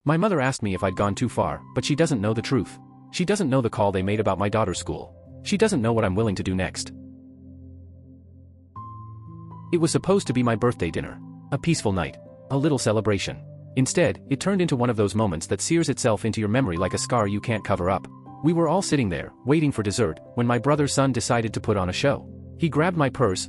My mother asked me if I'd gone too far, but she doesn't know the truth. She doesn't know the call they made about my daughter's school. She doesn't know what I'm willing to do next. It was supposed to be my birthday dinner. A peaceful night. A little celebration. Instead, it turned into one of those moments that sears itself into your memory like a scar you can't cover up. We were all sitting there, waiting for dessert, when my brother's son decided to put on a show. He grabbed my purse,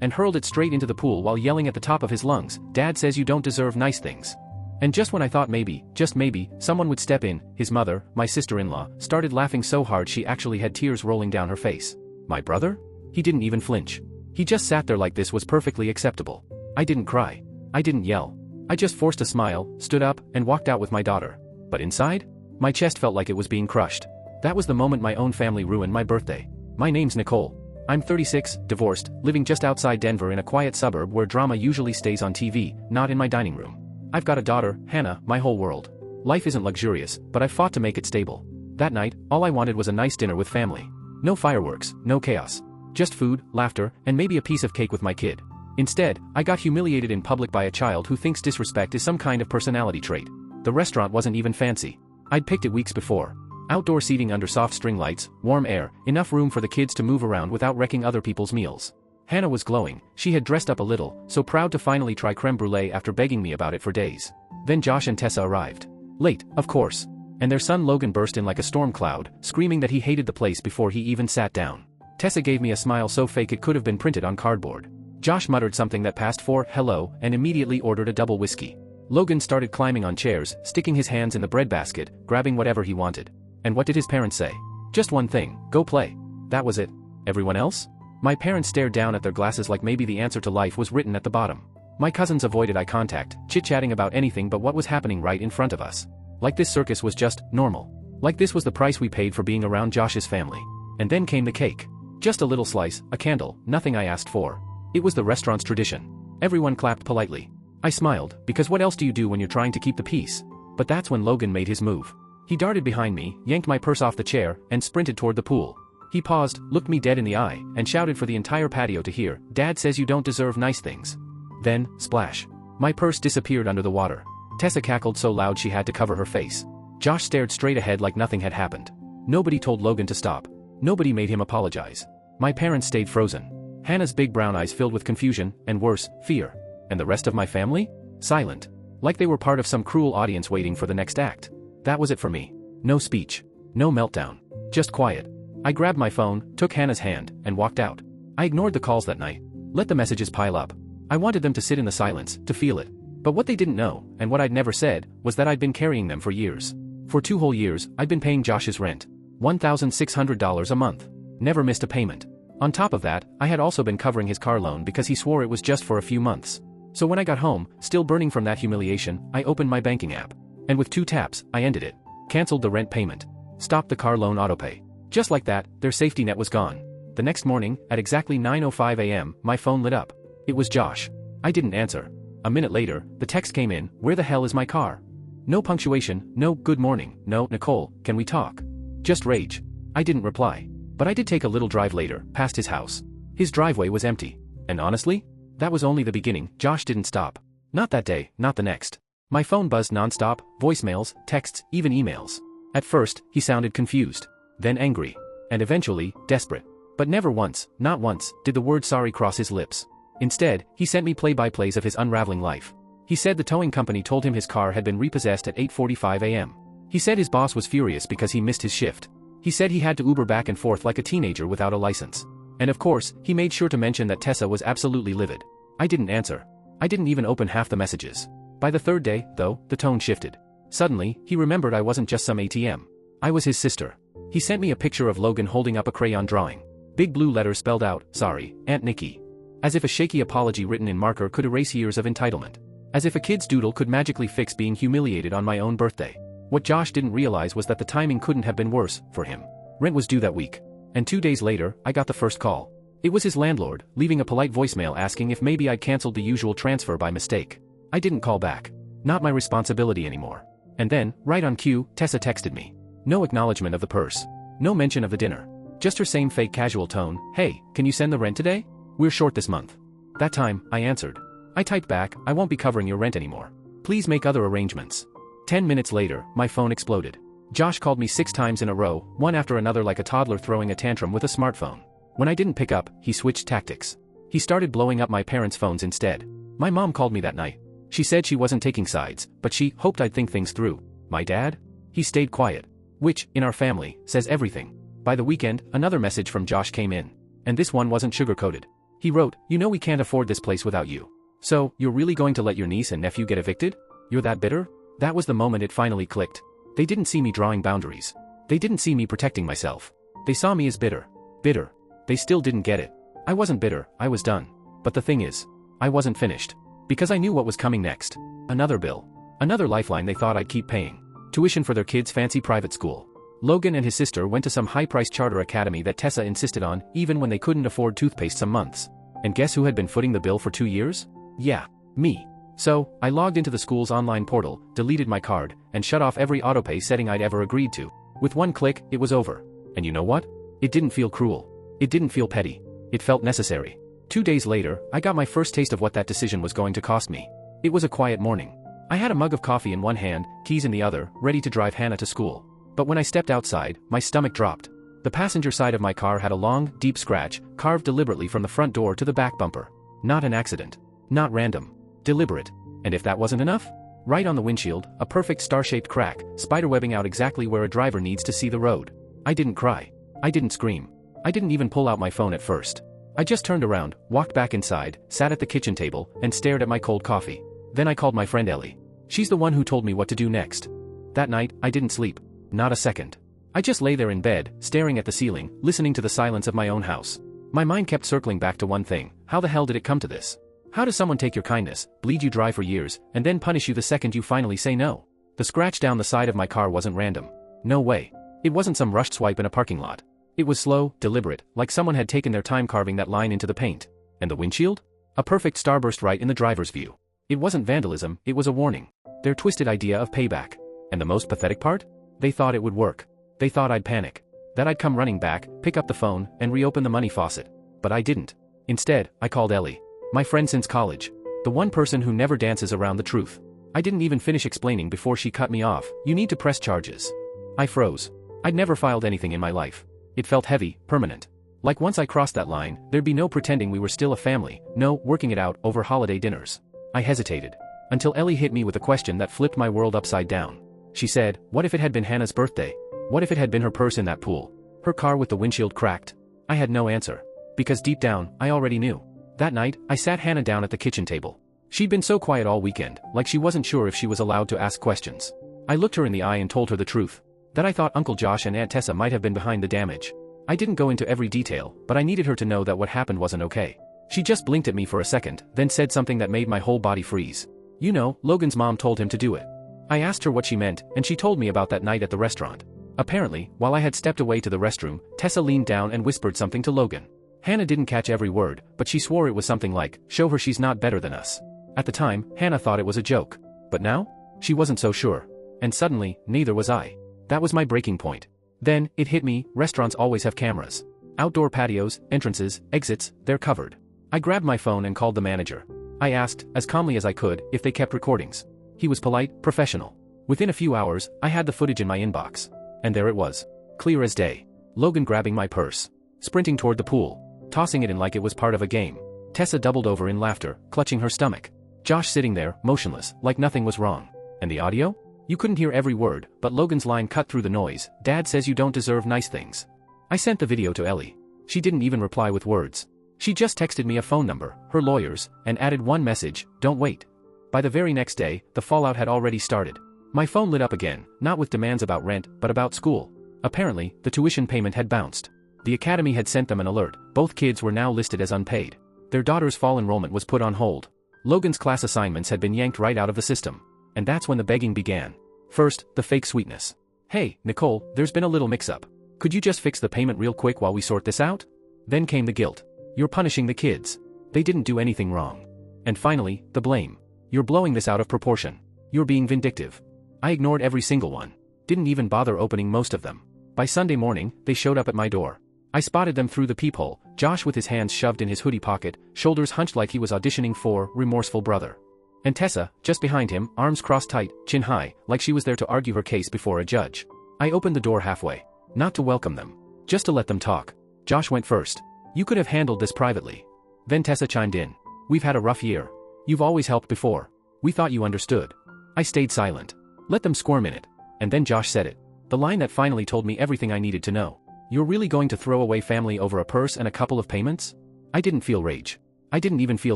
and hurled it straight into the pool while yelling at the top of his lungs, "Dad says you don't deserve nice things." And just when I thought maybe, just maybe, someone would step in, his mother, my sister-in-law, started laughing so hard she actually had tears rolling down her face. My brother? He didn't even flinch. He just sat there like this was perfectly acceptable. I didn't cry. I didn't yell. I just forced a smile, stood up, and walked out with my daughter. But inside? My chest felt like it was being crushed. That was the moment my own family ruined my birthday. My name's Nicole. I'm 36, divorced, living just outside Denver in a quiet suburb where drama usually stays on TV, not in my dining room. I've got a daughter, Hannah, my whole world. Life isn't luxurious, but I fought to make it stable. That night, all I wanted was a nice dinner with family. No fireworks, no chaos. Just food, laughter, and maybe a piece of cake with my kid. Instead, I got humiliated in public by a child who thinks disrespect is some kind of personality trait. The restaurant wasn't even fancy. I'd picked it weeks before. Outdoor seating under soft string lights, warm air, enough room for the kids to move around without wrecking other people's meals. Hannah was glowing. She had dressed up a little, so proud to finally try creme brulee after begging me about it for days. Then Josh and Tessa arrived. Late, of course. And their son Logan burst in like a storm cloud, screaming that he hated the place before he even sat down. Tessa gave me a smile so fake it could have been printed on cardboard. Josh muttered something that passed for hello and immediately ordered a double whiskey. Logan started climbing on chairs, sticking his hands in the breadbasket, grabbing whatever he wanted. And what did his parents say? Just one thing, go play. That was it. Everyone else? My parents stared down at their glasses like maybe the answer to life was written at the bottom. My cousins avoided eye contact, chit-chatting about anything but what was happening right in front of us. Like this circus was just normal. Like this was the price we paid for being around Josh's family. And then came the cake. Just a little slice, a candle, nothing I asked for. It was the restaurant's tradition. Everyone clapped politely. I smiled, because what else do you do when you're trying to keep the peace? But that's when Logan made his move. He darted behind me, yanked my purse off the chair, and sprinted toward the pool. He paused, looked me dead in the eye, and shouted for the entire patio to hear, "Dad says you don't deserve nice things." Then, splash. My purse disappeared under the water. Tessa cackled so loud she had to cover her face. Josh stared straight ahead like nothing had happened. Nobody told Logan to stop. Nobody made him apologize. My parents stayed frozen. Hannah's big brown eyes filled with confusion, and worse, fear. And the rest of my family? Silent. Like they were part of some cruel audience waiting for the next act. That was it for me. No speech. No meltdown. Just quiet. I grabbed my phone, took Hannah's hand, and walked out. I ignored the calls that night. Let the messages pile up. I wanted them to sit in the silence, to feel it. But what they didn't know, and what I'd never said, was that I'd been carrying them for years. For 2 whole years, I'd been paying Josh's rent. $1,600 a month. Never missed a payment. On top of that, I had also been covering his car loan because he swore it was just for a few months. So when I got home, still burning from that humiliation, I opened my banking app. And with 2 taps, I ended it. Canceled the rent payment. Stopped the car loan autopay. Just like that, their safety net was gone. The next morning, at exactly 9:05 a.m., my phone lit up. It was Josh. I didn't answer. A minute later, the text came in, "Where the hell is my car?" No punctuation, no "good morning," no "Nicole, can we talk?" Just rage. I didn't reply. But I did take a little drive later, past his house. His driveway was empty. And honestly, that was only the beginning. Josh didn't stop. Not that day, not the next. My phone buzzed nonstop, voicemails, texts, even emails. At first, he sounded confused. Then angry. And eventually, desperate. But never once, not once, did the word sorry cross his lips. Instead, he sent me play-by-plays of his unraveling life. He said the towing company told him his car had been repossessed at 8:45 a.m. He said his boss was furious because he missed his shift. He said he had to Uber back and forth like a teenager without a license. And of course, he made sure to mention that Tessa was absolutely livid. I didn't answer. I didn't even open half the messages. By the 3rd day, though, the tone shifted. Suddenly, he remembered I wasn't just some ATM. I was his sister. He sent me a picture of Logan holding up a crayon drawing. Big blue letters spelled out, "Sorry, Aunt Nikki." As if a shaky apology written in marker could erase years of entitlement. As if a kid's doodle could magically fix being humiliated on my own birthday. What Josh didn't realize was that the timing couldn't have been worse, for him. Rent was due that week. And 2 days later, I got the first call. It was his landlord, leaving a polite voicemail asking if maybe I'd canceled the usual transfer by mistake. I didn't call back. Not my responsibility anymore. And then, right on cue, Tessa texted me. No acknowledgement of the purse. No mention of the dinner. Just her same fake casual tone, "Hey, can you send the rent today? We're short this month." That time, I answered. I typed back, "I won't be covering your rent anymore. Please make other arrangements." 10 minutes later, my phone exploded. Josh called me 6 times in a row, one after another like a toddler throwing a tantrum with a smartphone. When I didn't pick up, he switched tactics. He started blowing up my parents' phones instead. My mom called me that night. She said she wasn't taking sides, but she hoped I'd think things through. My dad? He stayed quiet. Which, in our family, says everything. By the weekend, another message from Josh came in. And this one wasn't sugar-coated. He wrote, "You know we can't afford this place without you. So, you're really going to let your niece and nephew get evicted? You're that bitter?" That was the moment it finally clicked. They didn't see me drawing boundaries. They didn't see me protecting myself. They saw me as bitter. Bitter. They still didn't get it. I wasn't bitter, I was done. But the thing is, I wasn't finished. Because I knew what was coming next. Another bill. Another lifeline they thought I'd keep paying. Tuition for their kids' fancy private school. Logan and his sister went to some high-priced charter academy that Tessa insisted on, even when they couldn't afford toothpaste some months. And guess who had been footing the bill for 2 years? Yeah, me. So, I logged into the school's online portal, deleted my card, and shut off every autopay setting I'd ever agreed to. With one click, it was over. And you know what? It didn't feel cruel. It didn't feel petty. It felt necessary. 2 days later, I got my first taste of what that decision was going to cost me. It was a quiet morning. I had a mug of coffee in one hand, keys in the other, ready to drive Hannah to school. But when I stepped outside, my stomach dropped. The passenger side of my car had a long, deep scratch, carved deliberately from the front door to the back bumper. Not an accident. Not random. Deliberate. And if that wasn't enough? Right on the windshield, a perfect star-shaped crack, spiderwebbing out exactly where a driver needs to see the road. I didn't cry. I didn't scream. I didn't even pull out my phone at first. I just turned around, walked back inside, sat at the kitchen table, and stared at my cold coffee. Then I called my friend Ellie. She's the one who told me what to do next. That night, I didn't sleep. Not a second. I just lay there in bed, staring at the ceiling, listening to the silence of my own house. My mind kept circling back to one thing: how the hell did it come to this? How does someone take your kindness, bleed you dry for years, and then punish you the second you finally say no? The scratch down the side of my car wasn't random. No way. It wasn't some rushed swipe in a parking lot. It was slow, deliberate, like someone had taken their time carving that line into the paint. And the windshield? A perfect starburst right in the driver's view. It wasn't vandalism, it was a warning. Their twisted idea of payback. And the most pathetic part? They thought it would work. They thought I'd panic. That I'd come running back, pick up the phone, and reopen the money faucet. But I didn't. Instead, I called Ellie. My friend since college. The one person who never dances around the truth. I didn't even finish explaining before she cut me off. "You need to press charges." I froze. I'd never filed anything in my life. It felt heavy, permanent. Like once I crossed that line, there'd be no pretending we were still a family, no working it out over holiday dinners. I hesitated. Until Ellie hit me with a question that flipped my world upside down. She said, "What if it had been Hannah's birthday? What if it had been her purse in that pool? Her car with the windshield cracked?" I had no answer. Because deep down, I already knew. That night, I sat Hannah down at the kitchen table. She'd been so quiet all weekend, like she wasn't sure if she was allowed to ask questions. I looked her in the eye and told her the truth. That I thought Uncle Josh and Aunt Tessa might have been behind the damage. I didn't go into every detail, but I needed her to know that what happened wasn't okay. She just blinked at me for a second, then said something that made my whole body freeze. "You know, Logan's mom told him to do it." I asked her what she meant, and she told me about that night at the restaurant. Apparently, while I had stepped away to the restroom, Tessa leaned down and whispered something to Logan. Hannah didn't catch every word, but she swore it was something like, "Show her she's not better than us." At the time, Hannah thought it was a joke. But now? She wasn't so sure. And suddenly, neither was I. That was my breaking point. Then, it hit me: restaurants always have cameras. Outdoor patios, entrances, exits, they're covered. I grabbed my phone and called the manager. I asked, as calmly as I could, if they kept recordings. He was polite, professional. Within a few hours, I had the footage in my inbox. And there it was. Clear as day. Logan grabbing my purse. Sprinting toward the pool. Tossing it in like it was part of a game. Tessa doubled over in laughter, clutching her stomach. Josh sitting there, motionless, like nothing was wrong. And the audio? You couldn't hear every word, but Logan's line cut through the noise: "Dad says you don't deserve nice things." I sent the video to Ellie. She didn't even reply with words. She just texted me a phone number, her lawyers, and added one message: "Don't wait." By the very next day, the fallout had already started. My phone lit up again, not with demands about rent, but about school. Apparently, the tuition payment had bounced. The academy had sent them an alert: both kids were now listed as unpaid. Their daughter's fall enrollment was put on hold. Logan's class assignments had been yanked right out of the system. And that's when the begging began. First, the fake sweetness. "Hey, Nicole, there's been a little mix-up. Could you just fix the payment real quick while we sort this out?" Then came the guilt. "You're punishing the kids. They didn't do anything wrong." And finally, the blame. "You're blowing this out of proportion. You're being vindictive." I ignored every single one. Didn't even bother opening most of them. By Sunday morning, they showed up at my door. I spotted them through the peephole, Josh with his hands shoved in his hoodie pocket, shoulders hunched like he was auditioning for Remorseful Brother. And Tessa, just behind him, arms crossed tight, chin high, like she was there to argue her case before a judge. I opened the door halfway. Not to welcome them. Just to let them talk. Josh went first. You could have handled this privately. Then Tessa chimed in. We've had a rough year. You've always helped before. We thought you understood. I stayed silent. Let them squirm in it. And then Josh said it. The line that finally told me everything I needed to know. You're really going to throw away family over a purse and a couple of payments? I didn't feel rage. I didn't even feel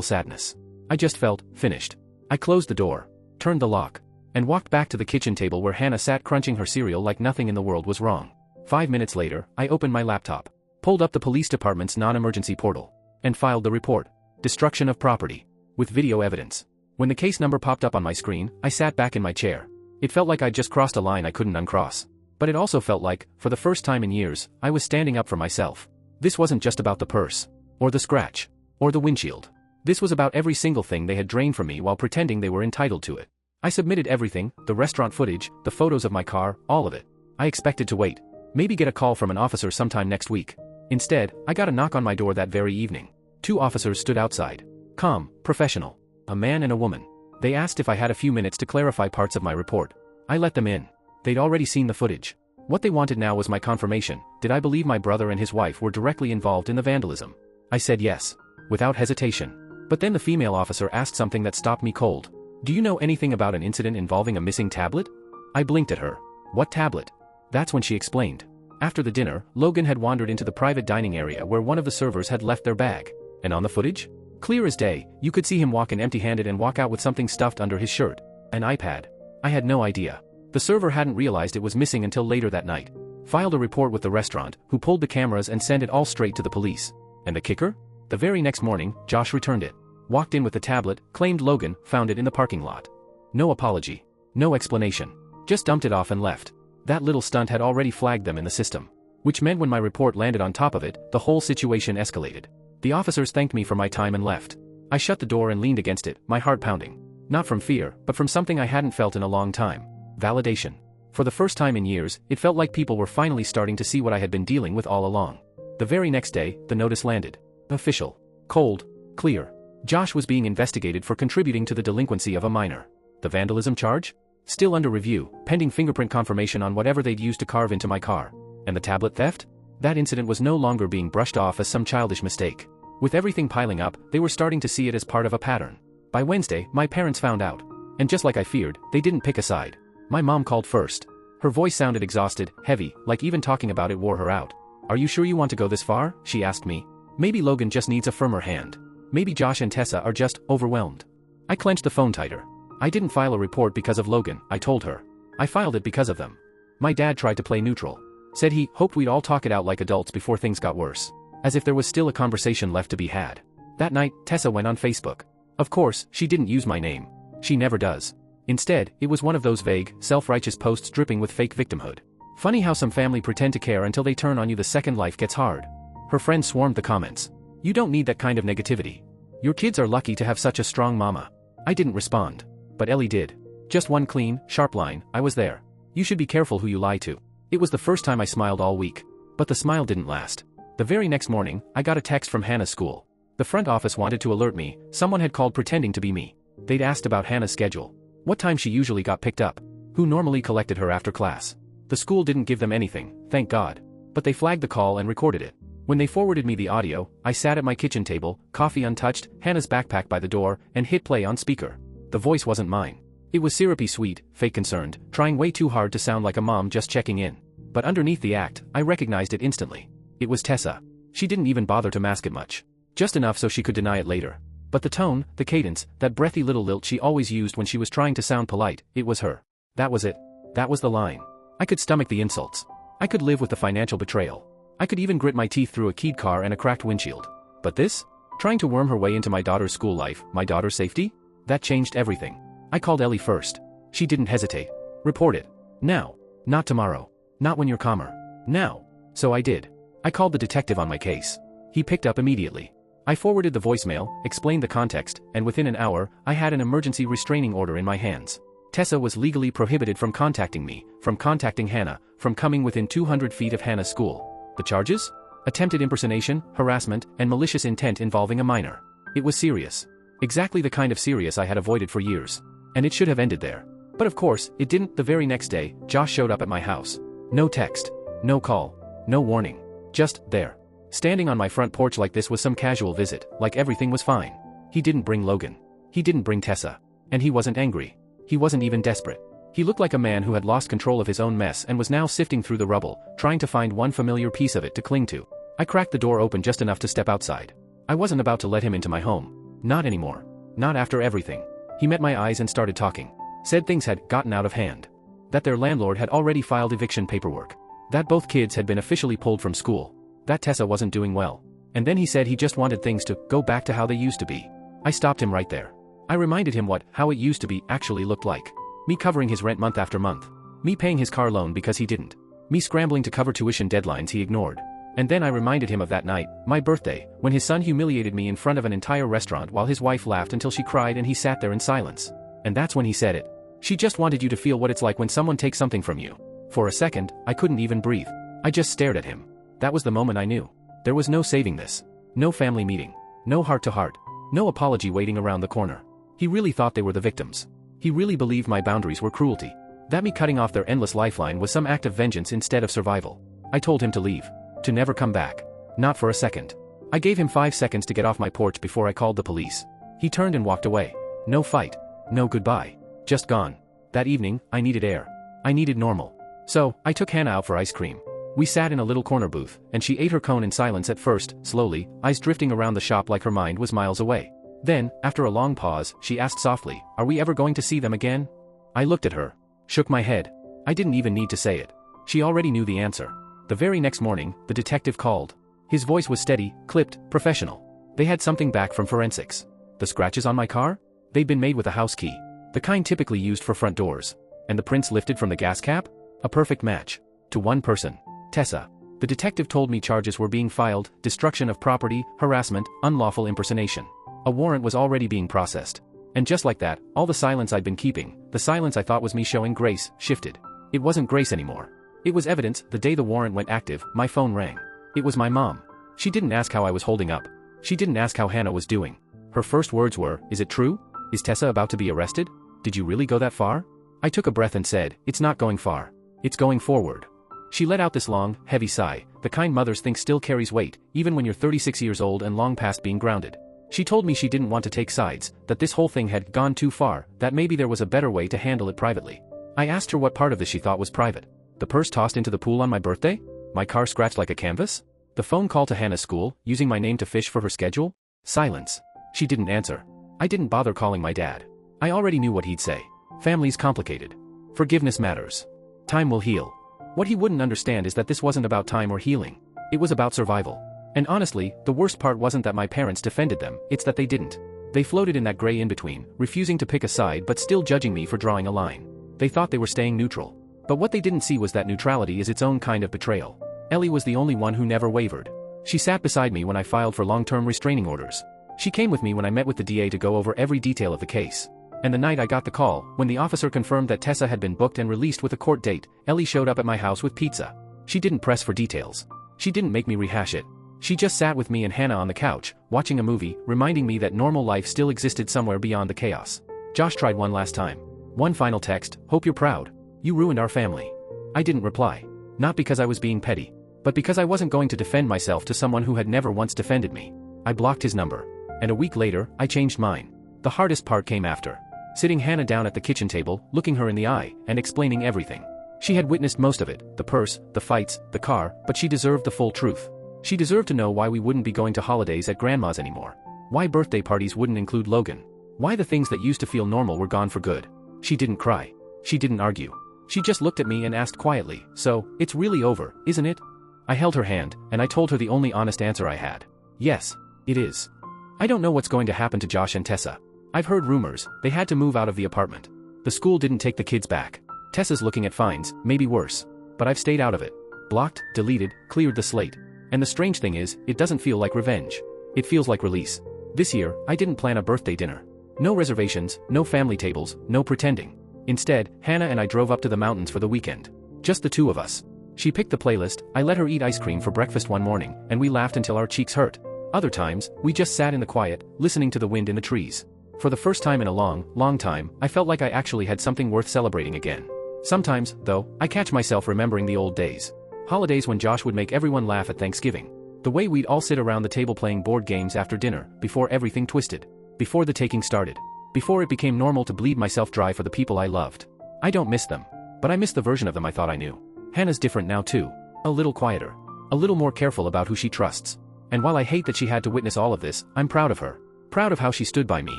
sadness. I just felt finished. I closed the door, turned the lock, and walked back to the kitchen table where Hannah sat crunching her cereal like nothing in the world was wrong. 5 minutes later, I opened my laptop, pulled up the police department's non-emergency portal, and filed the report. Destruction of property. With video evidence. When the case number popped up on my screen, I sat back in my chair. It felt like I'd just crossed a line I couldn't uncross. But it also felt like, for the first time in years, I was standing up for myself. This wasn't just about the purse, or the scratch, or the windshield. This was about every single thing they had drained from me while pretending they were entitled to it. I submitted everything, the restaurant footage, the photos of my car, all of it. I expected to wait. Maybe get a call from an officer sometime next week. Instead, I got a knock on my door that very evening. 2 officers stood outside. Calm, professional. A man and a woman. They asked if I had a few minutes to clarify parts of my report. I let them in. They'd already seen the footage. What they wanted now was my confirmation. Did I believe my brother and his wife were directly involved in the vandalism? I said yes. Without hesitation. But then the female officer asked something that stopped me cold. Do you know anything about an incident involving a missing tablet? I blinked at her. What tablet? That's when she explained. After the dinner, Logan had wandered into the private dining area where one of the servers had left their bag. And on the footage? Clear as day, you could see him walk in empty-handed and walk out with something stuffed under his shirt. An iPad. I had no idea. The server hadn't realized it was missing until later that night. Filed a report with the restaurant, who pulled the cameras and sent it all straight to the police. And the kicker? The very next morning, Josh returned it. Walked in with the tablet, claimed Logan found it in the parking lot. No apology. No explanation. Just dumped it off and left. That little stunt had already flagged them in the system. Which meant when my report landed on top of it, the whole situation escalated. The officers thanked me for my time and left. I shut the door and leaned against it, my heart pounding. Not from fear, but from something I hadn't felt in a long time. Validation. For the first time in years, it felt like people were finally starting to see what I had been dealing with all along. The very next day, the notice landed. Official. Cold. Clear. Josh was being investigated for contributing to the delinquency of a minor. The vandalism charge? Still under review, pending fingerprint confirmation on whatever they'd used to carve into my car. And the tablet theft? That incident was no longer being brushed off as some childish mistake. With everything piling up, they were starting to see it as part of a pattern. By Wednesday, my parents found out. And just like I feared, they didn't pick a side. My mom called first. Her voice sounded exhausted, heavy, like even talking about it wore her out. Are you sure you want to go this far? She asked me. Maybe Logan just needs a firmer hand. Maybe Josh and Tessa are just overwhelmed. I clenched the phone tighter. I didn't file a report because of Logan, I told her. I filed it because of them. My dad tried to play neutral. Said he hoped we'd all talk it out like adults before things got worse. As if there was still a conversation left to be had. That night, Tessa went on Facebook. Of course, she didn't use my name. She never does. Instead, it was one of those vague, self-righteous posts dripping with fake victimhood. Funny how some family pretend to care until they turn on you the second life gets hard. Her friends swarmed the comments. You don't need that kind of negativity. Your kids are lucky to have such a strong mama. I didn't respond. But Ellie did. Just one clean, sharp line, I was there. You should be careful who you lie to. It was the first time I smiled all week. But the smile didn't last. The very next morning, I got a text from Hannah's school. The front office wanted to alert me, someone had called pretending to be me. They'd asked about Hannah's schedule. What time she usually got picked up. Who normally collected her after class. The school didn't give them anything, thank God. But they flagged the call and recorded it. When they forwarded me the audio, I sat at my kitchen table, coffee untouched, Hannah's backpack by the door, and hit play on speaker. The voice wasn't mine. It was syrupy sweet, fake concerned, trying way too hard to sound like a mom just checking in. But underneath the act, I recognized it instantly. It was Tessa. She didn't even bother to mask it much. Just enough so she could deny it later. But the tone, the cadence, that breathy little lilt she always used when she was trying to sound polite, it was her. That was it. That was the line. I could stomach the insults. I could live with the financial betrayal. I could even grit my teeth through a keyed car and a cracked windshield. But this? Trying to worm her way into my daughter's school life, my daughter's safety? That changed everything. I called Ellie first. She didn't hesitate. Report it. Now. Not tomorrow. Not when you're calmer. Now. So I did. I called the detective on my case. He picked up immediately. I forwarded the voicemail, explained the context, and within an hour, I had an emergency restraining order in my hands. Tessa was legally prohibited from contacting me, from contacting Hannah, from coming within 200 feet of Hannah's school. The charges? Attempted impersonation, harassment, and malicious intent involving a minor. It was serious. Exactly the kind of serious I had avoided for years. And it should have ended there. But of course, it didn't. The very next day, Josh showed up at my house. No text. No call. No warning. Just there. Standing on my front porch like this was some casual visit, like everything was fine. He didn't bring Logan. He didn't bring Tessa. And he wasn't angry. He wasn't even desperate. He looked like a man who had lost control of his own mess and was now sifting through the rubble, trying to find one familiar piece of it to cling to. I cracked the door open just enough to step outside. I wasn't about to let him into my home. Not anymore. Not after everything. He met my eyes and started talking. Said things had gotten out of hand. That their landlord had already filed eviction paperwork. That both kids had been officially pulled from school. That Tessa wasn't doing well. And then he said he just wanted things to go back to how they used to be. I stopped him right there. I reminded him how it used to be actually looked like. Me covering his rent month after month. Me paying his car loan because he didn't. Me scrambling to cover tuition deadlines he ignored. And then I reminded him of that night, my birthday, when his son humiliated me in front of an entire restaurant while his wife laughed until she cried and he sat there in silence. And that's when he said it. She just wanted you to feel what it's like when someone takes something from you. For a second, I couldn't even breathe. I just stared at him. That was the moment I knew. There was no saving this. No family meeting. No heart-to-heart. No apology waiting around the corner. He really thought they were the victims. He really believed my boundaries were cruelty. That me cutting off their endless lifeline was some act of vengeance instead of survival. I told him to leave. To never come back. Not for a second. I gave him 5 seconds to get off my porch before I called the police. He turned and walked away. No fight. No goodbye. Just gone. That evening, I needed air. I needed normal. So, I took Hannah out for ice cream. We sat in a little corner booth, and she ate her cone in silence at first, slowly, eyes drifting around the shop like her mind was miles away. Then, after a long pause, she asked softly, "Are we ever going to see them again?" I looked at her. Shook my head. I didn't even need to say it. She already knew the answer. The very next morning, the detective called. His voice was steady, clipped, professional. They had something back from forensics. The scratches on my car? They'd been made with a house key. The kind typically used for front doors. And the prints lifted from the gas cap? A perfect match. To one person. Tessa. The detective told me charges were being filed, destruction of property, harassment, unlawful impersonation. A warrant was already being processed. And just like that, all the silence I'd been keeping, the silence I thought was me showing grace, shifted. It wasn't grace anymore. It was evidence. The day the warrant went active, my phone rang. It was my mom. She didn't ask how I was holding up. She didn't ask how Hannah was doing. Her first words were, "Is it true? Is Tessa about to be arrested? Did you really go that far?" I took a breath and said, "It's not going far. It's going forward." She let out this long, heavy sigh, the kind mothers think still carries weight, even when you're 36 years old and long past being grounded. She told me she didn't want to take sides, that this whole thing had gone too far, that maybe there was a better way to handle it privately. I asked her what part of this she thought was private. The purse tossed into the pool on my birthday? My car scratched like a canvas? The phone call to Hannah's school, using my name to fish for her schedule? Silence. She didn't answer. I didn't bother calling my dad. I already knew what he'd say. Family's complicated. Forgiveness matters. Time will heal. What he wouldn't understand is that this wasn't about time or healing. It was about survival. And honestly, the worst part wasn't that my parents defended them, it's that they didn't. They floated in that gray in-between, refusing to pick a side but still judging me for drawing a line. They thought they were staying neutral. But what they didn't see was that neutrality is its own kind of betrayal. Ellie was the only one who never wavered. She sat beside me when I filed for long-term restraining orders. She came with me when I met with the DA to go over every detail of the case. And the night I got the call, when the officer confirmed that Tessa had been booked and released with a court date, Ellie showed up at my house with pizza. She didn't press for details. She didn't make me rehash it. She just sat with me and Hannah on the couch, watching a movie, reminding me that normal life still existed somewhere beyond the chaos. Josh tried one last time. One final text, "Hope you're proud. You ruined our family." I didn't reply. Not because I was being petty. But because I wasn't going to defend myself to someone who had never once defended me. I blocked his number. And a week later, I changed mine. The hardest part came after. Sitting Hannah down at the kitchen table, looking her in the eye, and explaining everything. She had witnessed most of it, the purse, the fights, the car, but she deserved the full truth. She deserved to know why we wouldn't be going to holidays at Grandma's anymore. Why birthday parties wouldn't include Logan. Why the things that used to feel normal were gone for good. She didn't cry. She didn't argue. She just looked at me and asked quietly, "So, it's really over, isn't it?" I held her hand, and I told her the only honest answer I had. Yes, it is. I don't know what's going to happen to Josh and Tessa. I've heard rumors, they had to move out of the apartment. The school didn't take the kids back. Tessa's looking at fines, maybe worse. But I've stayed out of it. Blocked, deleted, cleared the slate. And the strange thing is, it doesn't feel like revenge. It feels like release. This year, I didn't plan a birthday dinner. No reservations, no family tables, no pretending. Instead, Hannah and I drove up to the mountains for the weekend. Just the two of us. She picked the playlist, I let her eat ice cream for breakfast one morning, and we laughed until our cheeks hurt. Other times, we just sat in the quiet, listening to the wind in the trees. For the first time in a long, long time, I felt like I actually had something worth celebrating again. Sometimes, though, I catch myself remembering the old days. Holidays when Josh would make everyone laugh at Thanksgiving. The way we'd all sit around the table playing board games after dinner, before everything twisted. Before the taking started. Before it became normal to bleed myself dry for the people I loved. I don't miss them. But I miss the version of them I thought I knew. Hannah's different now too. A little quieter. A little more careful about who she trusts. And while I hate that she had to witness all of this, I'm proud of her. Proud of how she stood by me,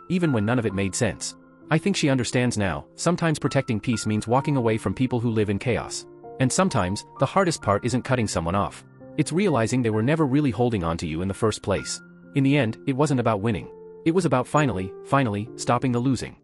even when none of it made sense. I think she understands now, sometimes protecting peace means walking away from people who live in chaos. And sometimes, the hardest part isn't cutting someone off. It's realizing they were never really holding on to you in the first place. In the end, it wasn't about winning. It was about finally stopping the losing.